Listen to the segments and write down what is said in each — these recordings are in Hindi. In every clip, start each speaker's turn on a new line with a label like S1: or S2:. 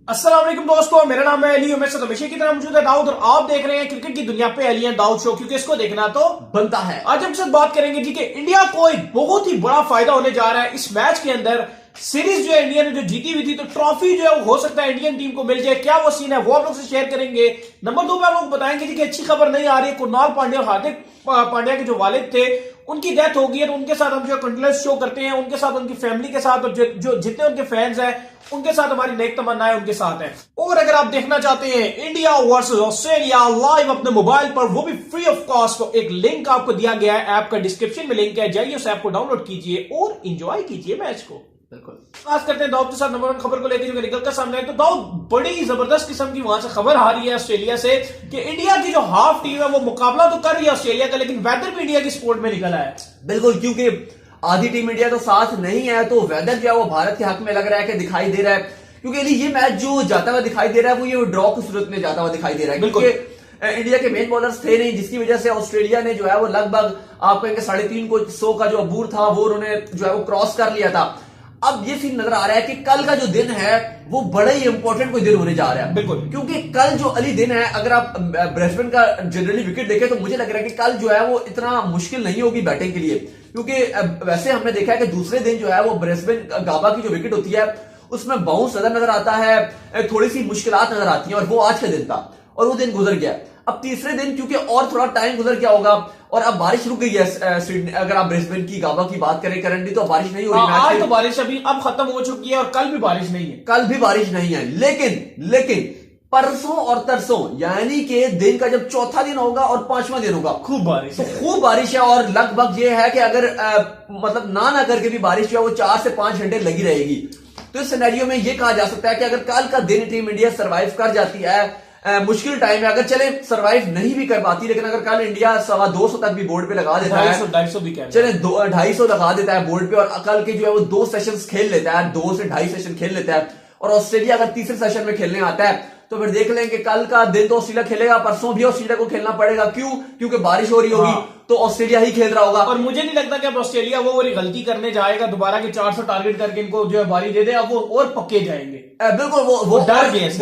S1: अस्सलाम वालेकुम दोस्तों, मेरा नाम है अली। मैं हमेशा की तरह मौजूद है दाऊद और आप देख रहे हैं क्रिकेट की दुनिया पे अली एंड दाऊद शो, क्योंकि इसको देखना तो
S2: बनता है।
S1: आज हम सब बात करेंगे जी कि इंडिया को एक बहुत ही बड़ा फायदा होने जा रहा है इस मैच के अंदर। सीरीज जो है इंडिया ने जो जीती हुई थी, तो ट्रॉफी जो है वो हो सकता है इंडियन टीम को मिल जाए। क्या वो सीन है वो आप लोग से शेयर करेंगे। नंबर 2 पे आप लोग बताएंगे जी कि अच्छी खबर नहीं आ रही है, कुणाल पांड्या और हार्दिक पांड्या के जो वालिद थे उनकी डेथ हो गई है, तो उनके साथ हम जो कंडोलेंस शो करते हैं, उनके साथ उनकी फैमिली के साथ और जो जितने उनके फैंस हैं उनके साथ हमारी नेक तमन्नाएं उनके साथ हैं। और अगर आप देखना चाहते हैं इंडिया वर्सेस ऑस्ट्रेलिया लाइव अपने मोबाइल पर, वो भी फ्री ऑफ कॉस्ट, तो एक लिंक आपको दिया गया है, ऐप का डिस्क्रिप्शन में लिंक है, जाइए उस ऐप को डाउनलोड कीजिए और एंजॉय कीजिए मैच को।
S2: बिल्कुल।
S1: बात करते हैं दाऊद के साथ नंबर 1 खबर को लेकर जो निकल कर सामने है। तो दाऊद, बड़ी जबरदस्त किस्म की वहां से खबर आ रही है ऑस्ट्रेलिया से कि इंडिया की जो हाफ टीम है वो मुकाबला तो कर रही है ऑस्ट्रेलिया का, लेकिन वेदर भी इंडिया की स्पोर्ट में निकला है।
S2: बिल्कुल, क्योंकि आधी टीम इंडिया तो साथ नहीं है, तो वेदर जो है वो भारत के हक में लग रहा है कि दिखाई दे रहा है। क्योंकि ये मैच जो जाता हुआ दिखाई दे रहा है वो ये ड्रॉ की सूरत में जाता हुआ दिखाई दे रहा है, क्योंकि इंडिया के मेन बॉलर्स थे नहीं, जिसकी वजह से ऑस्ट्रेलिया ने जो है वो लगभग आप कहेंगे 350 का जो अबूर था वो उन्होंने जो है वो क्रॉस कर लिया था। अब ये सीन नजर आ रहा है कि कल का जो दिन है वो बड़ा ही इंपॉर्टेंट कोई दिन होने जा रहा है।
S1: बिल्कुल,
S2: क्योंकि कल जो अली दिन है, अगर आप ब्रिस्बेन का जनरली विकेट देखें तो मुझे लग रहा है कि कल जो है वो इतना मुश्किल नहीं होगी बैटिंग के लिए, क्योंकि वैसे हमने देखा है कि दूसरे दिन जो है वो ब्रिस्बेन गाबा की जो विकेट होती है उसमें बाउंस ज्यादा नजर आता है, थोड़ी सी मुश्किलात नजर आती हैं, और वो आज का दिन था और वो दिन गुजर गया। अब तीसरे दिन क्योंकि और थोड़ा टाइम गुजर गया होगा और अब बारिश रुक गई है सिडनी, अगर आप ब्रिस्बेन की गाबा की बात करें करंटली तो बारिश नहीं हो रही।
S1: आज तो बारिश अभी अब खत्म हो चुकी है और कल भी बारिश नहीं है।
S2: कल भी बारिश नहीं है, लेकिन परसों और तरसों यानी कि दिन का जब चौथा दिन होगा और पांचवा दिन होगा,
S1: खूब बारिश
S2: तो
S1: है।
S2: खूब बारिश है। और लगभग ये है कि अगर मतलब ना करके भी बारिश जो है वो 4 से 5 घंटे लगी रहेगी। तो इस सिनेरियो में ये कहा जा सकता है कि अगर कल का दिन टीम इंडिया सरवाइव कर जाती है, मुश्किल टाइम है, अगर चले सरवाइव नहीं भी कर पाती, लेकिन अगर कल इंडिया 250 तक भी बोर्ड पे लगा देता है,
S1: 250 भी कह
S2: चले 250 लगा देता है बोर्ड पे, और कल के जो है वो 2 सेशंस खेल लेता है, 2 से 2.5 सेशन खेल लेता है, और ऑस्ट्रेलिया अगर तीसरे सेशन में खेलने आता है तो फिर देख लें कि कल का दिन तो ऑस्ट्रेलिया खेलेगा, परसों भी ऑस्ट्रेलिया को खेलना पड़ेगा। क्यों? क्योंकि बारिश हो रही होगी। हाँ। तो ऑस्ट्रेलिया ही खेल रहा होगा।
S1: और मुझे नहीं लगता कि अब ऑस्ट्रेलिया वो वाली गलती करने जाएगा दोबारा कि 400 टारगेट करके इनको जो है बारी दे दे, अब वो और पक्के जाएंगे।
S2: बिल्कुल, वो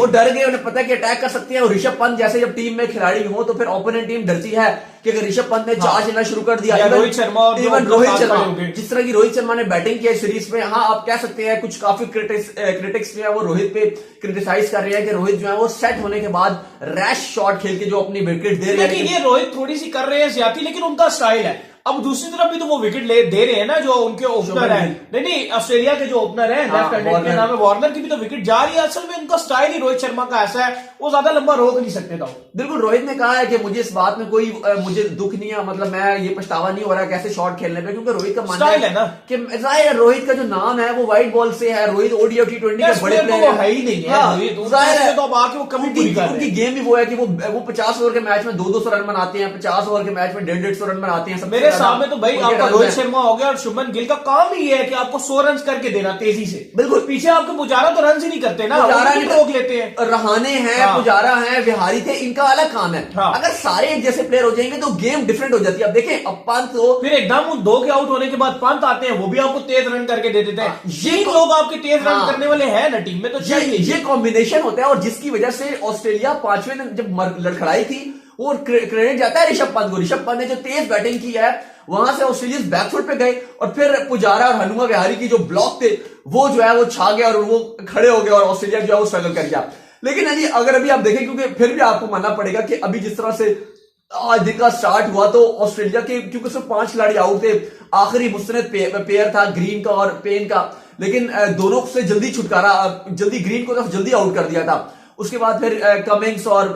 S2: डर गए, उन्हें पता है कि अटैक कर सकते हैं। और ऋषभ पंत जैसे जब टीम में खिलाड़ी हो तो फिर ओपोनेंट टीम डरती है कि अगर ऋषभ पंत ने चार्ज लेना शुरू कर दिया,
S1: रोहित शर्मा
S2: जिस तरह की रोहित शर्मा ने बैटिंग किया सीरीज में, हाँ आप कह सकते हैं कुछ काफी क्रिटिक्स जो है वो रोहित पे क्रिटिसाइज कर रहे हैं कि रोहित जो है वो सेट होने के बाद रैश शॉट खेल के जो अपनी विकेट दे रहे हैं।
S1: ये रोहित थोड़ी सी कर रहे हैं ज्यादा, लेकिन उनका स्टाइल है। अब दूसरी तरफ भी तो वो विकेट दे रहे हैं ना जो उनके ओपनर है, नहीं ऑस्ट्रेलिया के जो ओपनर है लेफ्ट हैंडेड के नाम है वार्नर की भी तो विकेट जा रही है। असल में उनका स्टाइल ही रोहित शर्मा का ऐसा है, वो ज्यादा लंबा रोक नहीं सकते था।
S2: बिल्कुल, रोहित ने कहा है कि मुझे इस बात में कोई मुझे दुख नहीं है, मतलब मैं ये पछतावा नहीं हो रहा कैसे शॉट खेलने पे, क्योंकि रोहित का मानना है ना कि रोहित का जो नाम है वो व्हाइट बॉल से है। रोहित ओडी और T20 के बड़े प्लेयर है ही नहीं है, तो आके वो कभी उनकी गेम ही वो है कि वो 50 ओवर के मैच में 200 रन बनाते हैं, 50 ओवर के मैच में 150 रन बनाते हैं।
S1: मेरे सामने तो भाई आपका रोहित शर्मा हो गया और शुभमन गिल का काम ही है कि आपको 100 रन करके देना तेजी से।
S2: बिल्कुल,
S1: पीछे आपके पुजारा तो रन ही नहीं करते ना, रोक लेते हैं।
S2: रहाने हैं, पुजारा है, विहारी थे, इनका अलग काम है। अगर सारे एक जैसे प्लेयर हो जाएंगे तो गेम डिफरेंट हो जाती है। अब देखें, अब पंत तो
S1: फिर एकदम 2 के आउट होने के बाद पंत आते हैं, वो भी आपको तेज रन करके दे देते हैं। ये लोग आपके तेज रन करने वाले हैं ना टीम में, तो
S2: ये कॉम्बिनेशन होता है। और जिसकी वजह से ऑस्ट्रेलिया 5वें दिन जब लड़खड़ाई थी वो क्रेडिट जाता है ऋषभ पंत को। ऋषभ पंत ने जो तेज बैटिंग की है वहां से ऑस्ट्रेलिया बैकफुट पे गए, और फिर पुजारा और हनुमा विहारी की जो ब्लॉक थे वो जो है वो छा गया और वो खड़े हो गए और ऑस्ट्रेलिया जो है वो स्ट्रगल कर गया। लेकिन अगर अभी आप देखें, क्योंकि फिर भी आपको मानना पड़ेगा कि अभी जिस तरह से आज दिन का स्टार्ट हुआ तो ऑस्ट्रेलिया के क्योंकि सिर्फ 5 खिलाड़ी आउट थे, आखिरी मुस्तनद पेयर था ग्रीन का और पेन का, लेकिन दोनों से जल्दी ग्रीन को जल्दी आउट कर दिया था। उसके बाद फिर कमिंग्स और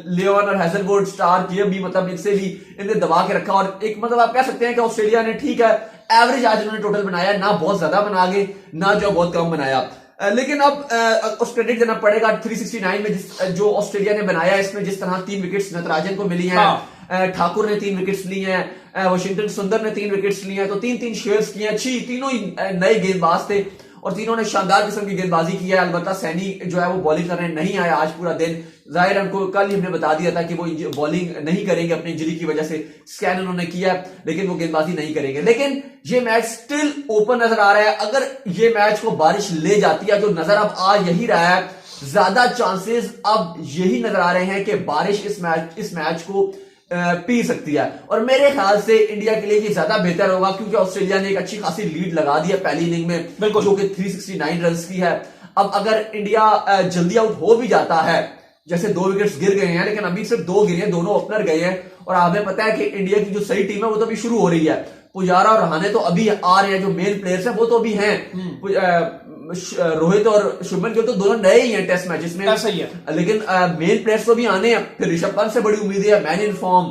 S2: लियोन और हैजलवुड स्टार्क ये भी मतलब इनसे भी इन्हें दबा के रखा, और एक मतलब आप कह सकते हैं कि ऑस्ट्रेलिया ने ठीक है एवरेज आज उन्होंने टोटल बनाया, ना बहुत ज्यादा बना गए ना जो बहुत कम बनाया। लेकिन अब उस क्रेडिट देना पड़ेगा 369 में जो ऑस्ट्रेलिया ने बनाया, इसमें जिस तरह 3 विकेट्स नटराजन को मिली हैं, ठाकुर ने 3 विकेट्स ली हैं, वाशिंगटन सुंदर ने 3 विकेट्स ली हैं, तो 3-3 शेयर्स किए, अच्छी तीनों ही नए गेंदबाज थे और तीनों ने शानदार किस्म की गेंदबाजी की है। अलबत्ता सैनी जो है वो बॉलिंग करने नहीं आया आज पूरा दिन, जाहिर है उनको कल ही हमने बता दिया था कि वो बॉलिंग नहीं करेंगे अपनी इंजरी की वजह से, स्कैन उन्होंने किया लेकिन वो गेंदबाजी नहीं करेंगे। लेकिन ये मैच स्टिल ओपन नजर आ रहा है। अगर ये मैच को बारिश ले जाती है, जो नजर अब आ यही रहा है ज्यादा चांसेस अब यही नजर आ रहे हैं कि बारिश इस मैच को पी सकती है। और मेरे ख्याल से इंडिया के लिए ये ज्यादा बेहतर होगा, क्योंकि ऑस्ट्रेलिया ने एक अच्छी खासी लीड लगा दी है पहली इनिंग में,
S1: बिल्कुल,
S2: जो कि 369 रन की है। अब अगर इंडिया जल्दी आउट हो भी जाता है, जैसे 2 विकेट्स गिर गए हैं, लेकिन अभी सिर्फ 2 गिरे हैं, दोनों ओपनर गए हैं, और हमें पता है कि इंडिया की जो सही टीम है वो तो अभी शुरू हो रही है। पुजारा और रहाणे तो अभी आ रहे हैं, जो मेन प्लेयर्स हैं वो तो अभी हैं। रोहित और शुभमन गिल तो दोनों नए ही हैं टेस्ट मैचेस में,
S1: सही है,
S2: लेकिन मेन प्लेयर्स तो भी आने हैं। फिर ऋषभ पंत से बड़ी उम्मीद है, मैन इन फॉर्म।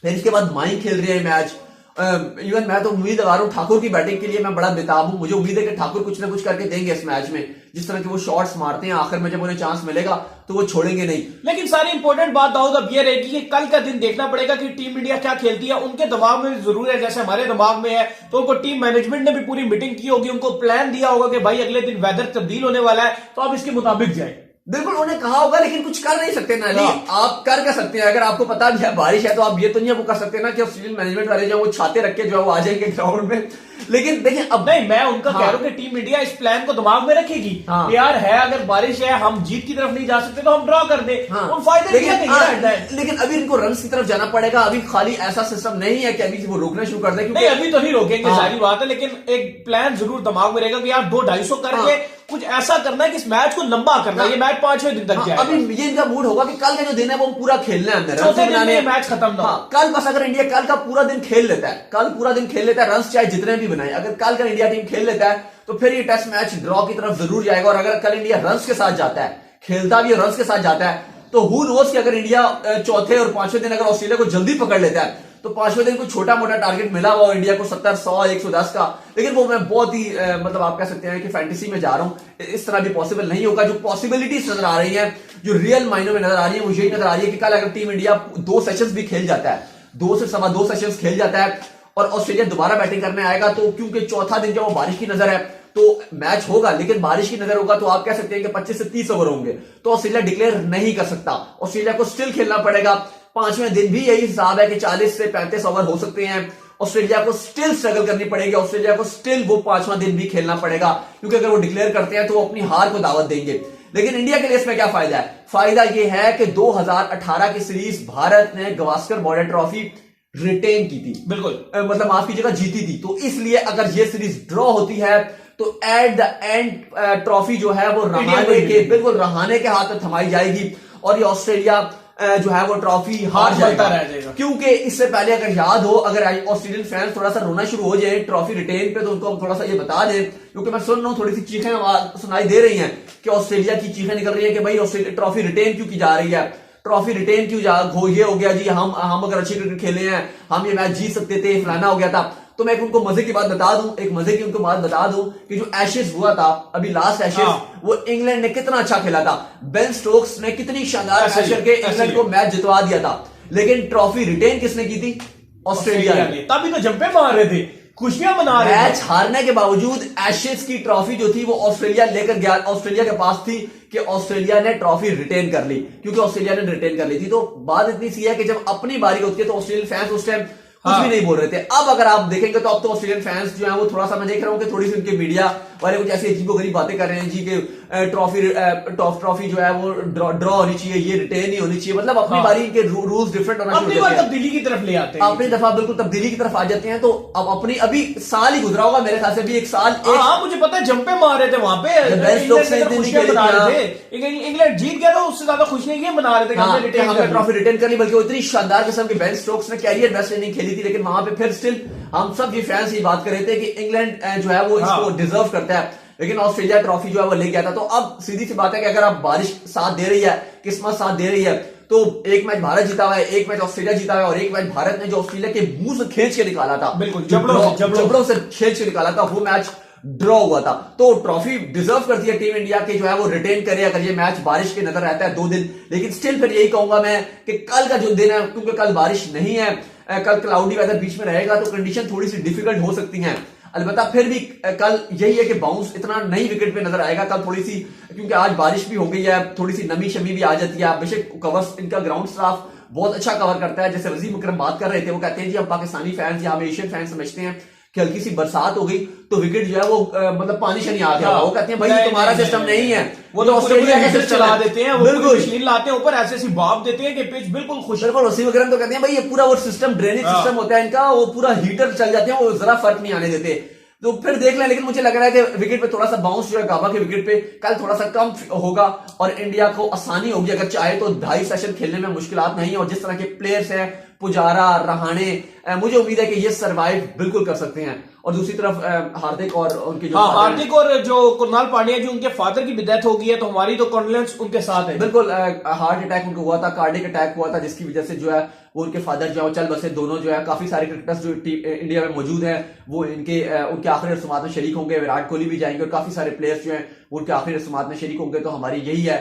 S2: फिर इसके बाद माही खेल रहे हैं मैच। इवन मैं तो उम्मीद लगा रहा हूं ठाकुर की बैटिंग के लिए, मैं बड़ा बेताब हूं। मुझे उम्मीद है कि ठाकुर कुछ ना कुछ करके देंगे इस मैच में। जिस तरह के वो शॉट्स मारते हैं, आखिर में जब उन्हें चांस मिलेगा तो वो छोड़ेंगे नहीं।
S1: लेकिन सारी इंपॉर्टेंट बात दाऊद अब ये रहेगी कि कल का दिन देखना पड़ेगा कि टीम इंडिया क्या खेलती है। उनके दिमाग में जरूर है, जैसे हमारे दिमाग में है, तो उनको टीम मैनेजमेंट ने भी पूरी मीटिंग की होगी, उनको प्लान दिया होगा कि भाई अगले दिन वेदर तब्दील होने वाला है, तो आप इसके मुताबिक जाए।
S2: बिल्कुल उन्हें कहा होगा, लेकिन कुछ कर नहीं सकते ना। आप कर क्या सकते हैं? अगर आपको पता भी है बारिश है, तो आप ये तो नहीं वो कर सकते ना कि ऑस्ट्रेलियन मैनेजमेंट वाले जो वो छाते रख के जो है वो आ जाएंगे ग्राउंड में। लेकिन देखिए अब
S1: नहीं, मैं उनका कह रहा हूं कि टीम इंडिया इस प्लान को दिमाग में रखेगी। यार है, अगर बारिश है, हम जीत की तरफ नहीं जा सकते तो हम ड्रॉ कर दे, उन फायदे
S2: लेकिन अभी इनको रन की तरफ जाना पड़ेगा। अभी खाली ऐसा सिस्टम नहीं है कि अभी वो रोकना शुरू कर दे,
S1: नहीं अभी तो नहीं रोकेंगे, सारी बात है। लेकिन एक प्लान जरूर दिमाग में रहेगा कि यार 200-250 करके कुछ ऐसा करना है कि इस मैच को लंबा करना है। ये मैच 5-6 दिन तक जाएगा।
S2: अभी ये इनका मूड होगा कि कल का जो दिन है वो पूरा खेलना है अंदर,
S1: चौथे दिन में मैच खत्म ना।
S2: कल बस अगर इंडिया कल का पूरा दिन खेल लेता है, कल पूरा दिन खेल लेता है, रन चाहे जितने भी बनाए, अगर कल का इंडिया टीम खेल लेता है तो फिर ये टेस्ट मैच ड्रॉ की तरफ जरूर जाएगा। और अगर कल इंडिया रन्स के साथ जाता है, खेलता भी रन्स के साथ जाता है, तो हु नोस कि अगर इंडिया चौथे और पांचवें दिन अगर ऑस्ट्रेलिया को जल्दी पकड़ लेता है, तो पांचवें दिन को छोटा मोटा टारगेट मिला हुआ इंडिया को 70, 100, 110 का। लेकिन वो मैं बहुत ही मतलब आप कह सकते हैं कि फैंटेसी में जा रहा हूं, इस तरह भी पॉसिबल नहीं होगा। जो पॉसिबिलिटीज नजर आ रही है, जो रियल मायनों में नजर आ रही है, वो यही नजर आ रही है कि कल अगर टीम इंडिया 2 सेशंस भी खेल जाता है, 2 से सवा 2 सेशंस खेल जाता है, और ऑस्ट्रेलिया दोबारा बैटिंग करने आएगा, तो क्योंकि चौथा दिन जब वो बारिश की नजर है तो मैच होगा, लेकिन बारिश की नजर होगा तो आप कह सकते हैं कि 25 से 30 ओवर होंगे, तो ऑस्ट्रेलिया डिक्लेयर नहीं कर सकता। ऑस्ट्रेलिया को स्टिल खेलना पड़ेगा। पांचवें दिन भी यही हिसाब है कि 40 से 35 ओवर हो सकते हैं। ऑस्ट्रेलिया को स्टिल स्ट्रगल करनी पड़ेगी, ऑस्ट्रेलिया को स्टिल वो 5वां दिन भी खेलना पड़ेगा, क्योंकि अगर वो डिक्लेयर करते हैं तो वो अपनी हार को दावत देंगे। लेकिन इंडिया के लिए इसमें क्या फायदा है? फायदा यह है कि 2018 की सीरीज भारत ने गावस्कर बॉर्डर ट्रॉफी रिटेन की थी,
S1: बिल्कुल
S2: मतलब माफ कीजिएगा जीती थी। तो इसलिए अगर ये सीरीज ड्रॉ होती है तो एट द एंड ट्रॉफी जो है वो रहाणे के हाथ में थमाई जाएगी, और ये ऑस्ट्रेलिया जो है वो ट्रॉफी हार जाएगा। क्योंकि इससे पहले अगर याद हो, अगर ऑस्ट्रेलियन फैंस थोड़ा सा रोना शुरू हो जाए ट्रॉफी रिटेन पे, तो उनको हम थोड़ा सा ये बता दें, क्योंकि मैं सुन रहा हूं थोड़ी सी चीखें सुनाई दे रही हैं कि ऑस्ट्रेलिया की चीखें निकल रही है कि भाई ऑस्ट्रेलिया ट्रॉफी रिटेन क्यों की जा रही है, ट्रॉफी रिटेन क्यों ये हो गया जी, हम अगर अच्छी क्रिकेट खेले हैं, हम ये मैच जीत सकते थे, फलाना हो गया था। तो मैं उनको मजे की बात बता दूं, एक मजे की उनको बात बता दूं कि जो एशेज हुआ था अभी लास्ट एशेज, वो इंग्लैंड ने कितना अच्छा खेला था। बेन स्टोक्स ने कितनी शानदार कैच करके इंग्लैंड को मैच जितवा दिया था। लेकिन ट्रॉफी रिटेन किसने की थी? ऑस्ट्रेलिया ने।
S1: तभी तो जंपे मार रहे थे, खुशियां मना रहे थे।
S2: मैच हारने के बावजूद एशेज की ट्रॉफी जो थी वो ऑस्ट्रेलिया लेकर गया, ऑस्ट्रेलिया के पास थी कि ऑस्ट्रेलिया ने ट्रॉफी रिटेन कर ली, क्योंकि ऑस्ट्रेलिया ने रिटेन कर ली थी। तो बात इतनी सी है कि जब अपनी बारी होती है तो ऑस्ट्रेलियन फैंस उस टाइम कुछ भी नहीं बोल रहे थे। अब अगर आप देखेंगे तो अब तो ऑस्ट्रेलियन फैंस जो है वो थोड़ा सा, मैं देख रहा हूं कि थोड़ी सी उनके मीडिया वाले कुछ ऐसी अजीबोगरीब बातें कर रहे हैं जी कि ट्रॉफी जो है वो ड्रॉ होनी चाहिए, ये रिटेन नहीं होनी चाहिए। मतलब अपनी बारी के रूल्स डिफरेंट होना शुरू हो जाते हैं,
S1: तब्दीली की तरफ ले आते हैं,
S2: अपनी दफा बिल्कुल तब्दीली की तरफ आ जाते हैं। तो अब अपनी अभी साल ही गुजरा होगा मेरे ख्याल से, अभी एक साल।
S1: मुझे पता है जंपे मार रहे थे वहां पे, खुशियां मना रहे थे। इंग्लैंड जीत गया तो उससे ज्यादा खुशियां ये मना रहे थे कि
S2: हमने ट्रॉफी रिटेन कर ली, बल्कि इतनी शानदार किस्म की बेन स्टोक्स ने कैरियर बेस्ट इनिंग खेली थी। लेकिन वहां पे फिर स्टिल हम सब ये फैंस ये बात कर रहे थे कि इंग्लैंड जो है वो इसको डिजर्व करता है, लेकिन ऑस्ट्रेलिया ट्रॉफी जो है वो ले गया था। तो अब सीधी सी बात है कि अगर आप बारिश साथ दे रही है, किस्मत साथ दे रही है, तो एक मैच भारत जीता हुआ है, एक मैच ऑस्ट्रेलिया जीता हुआ है, और एक मैच भारत ने जो ऑस्ट्रेलिया के मुंह से खींच के निकाला था,
S1: बिल्कुल
S2: जबड़ों से खींच के निकाला था, वो मैच ड्रॉ हुआ था। तो ट्रॉफी डिजर्व करती है टीम इंडिया के जो है वो रिटेन करे अगर ये मैच बारिश के नजर रहता है 2 दिन। लेकिन स्टिल फिर यही कहूंगा मैं कि कल का जो दिन है, क्योंकि कल बारिश नहीं है, कल क्लाउडी वेदर बीच में रहेगा, तो कंडीशन थोड़ी सी डिफिकल्ट हो सकती हैं। अलबत्ता फिर भी कल यही है कि बाउंस इतना नई विकेट पे नजर आएगा कल थोड़ी सी, क्योंकि आज बारिश भी हो गई है, थोड़ी सी नमी शमी भी आ जाती है। बेशक कवर्स इनका ग्राउंड स्टाफ बहुत अच्छा कवर करता है, जैसे वजीम अकरम बात कर रहे थे, वो कहते हैं जी हम पाकिस्तानी फैंस या हम एशियन फैंस समझते हैं कि हल्की सी बरसात हो गई तो विकेट जो है वो मतलब पानी शनी आ गया,
S1: हाँ,
S2: वो कहते हैं भाई
S1: नहीं,
S2: तुम्हारा
S1: नहीं,
S2: सिस्टम नहीं है,
S1: वो तो
S2: ऑस्ट्रेलिया का
S1: पूरे
S2: सिस्टम
S1: चला देते हैं, वो
S2: बिल्कुल
S1: मशीन लाते हैं ऊपर, ऐसी भाप देते हैं कि पिच बिल्कुल खुश।
S2: बिल्कुल वसीम अकरम तो कहते हैं भाई ये पूरा वो सिस्टम ड्रेनेज
S1: हाँ।
S2: सिस्टम होता है इनका, वो पूरा हीटर चल जाते हैं, वो जरा फर्क नहीं आने देते। तो फिर देख लें, लेकिन मुझे लग रहा है कि विकेट पे थोड़ा सा बाउंस जो है गाबा के विकेट पे कल थोड़ा सा कम होगा और इंडिया को आसानी होगी, अगर चाहे तो 2.5 सेशन खेलने में मुश्किलात नहीं है। और जिस तरह के प्लेयर्स हैं पुजारा, रहाणे, मुझे उम्मीद है कि ये सरवाइव बिल्कुल कर सकते हैं। और दूसरी तरफ हार्दिक और उनके जो
S1: हार्दिक और जो कुणाल पांड्या जी, उनके फादर की भी डेथ हो गई है, तो हमारी तो कॉन्फिडेंस उनके साथ है।
S2: बिल्कुल हार्ट अटैक उनको हुआ था, कार्डिक अटैक हुआ था, जिसकी वजह से जो है वो उनके फादर जो है चल बसे। दोनों जो है काफी सारे क्रिकेटर्स जो इंडिया में मौजूद हैं वो उनके आखिरी रस्मात में शरीक होंगे। विराट कोहली भी जाएंगे और काफी सारे प्लेयर्स जो हैं वो उनके आखिरी रस्मात में शरीक होंगे। तो हमारी यही है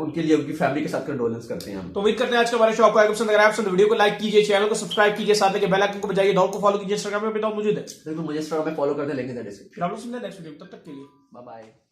S2: उनके लिए, उनकी फैमिली के साथ कंडोलेंस करते हैं हम।
S1: तो उम्मीद करते हैं आज का हमारे शो आपको पसंद आया। पसंद वीडियो को लाइक कीजिए, चैनल को सब्सक्राइब कीजिए, साथ में बेल आइकन को बजाइए, दौड़ को फॉलो कीजिए, इंस्टाग्राम पे भी मौजूद है।
S2: बिल्कुल मुझे इंस्टाग्राम में फॉलो करते हैं, लिंक इन द डिस्क्रिप्शन।
S1: फिर आप लोग सुनते हैं नेक्स्ट वीडियो, तब तक के लिए
S2: बाय बाय।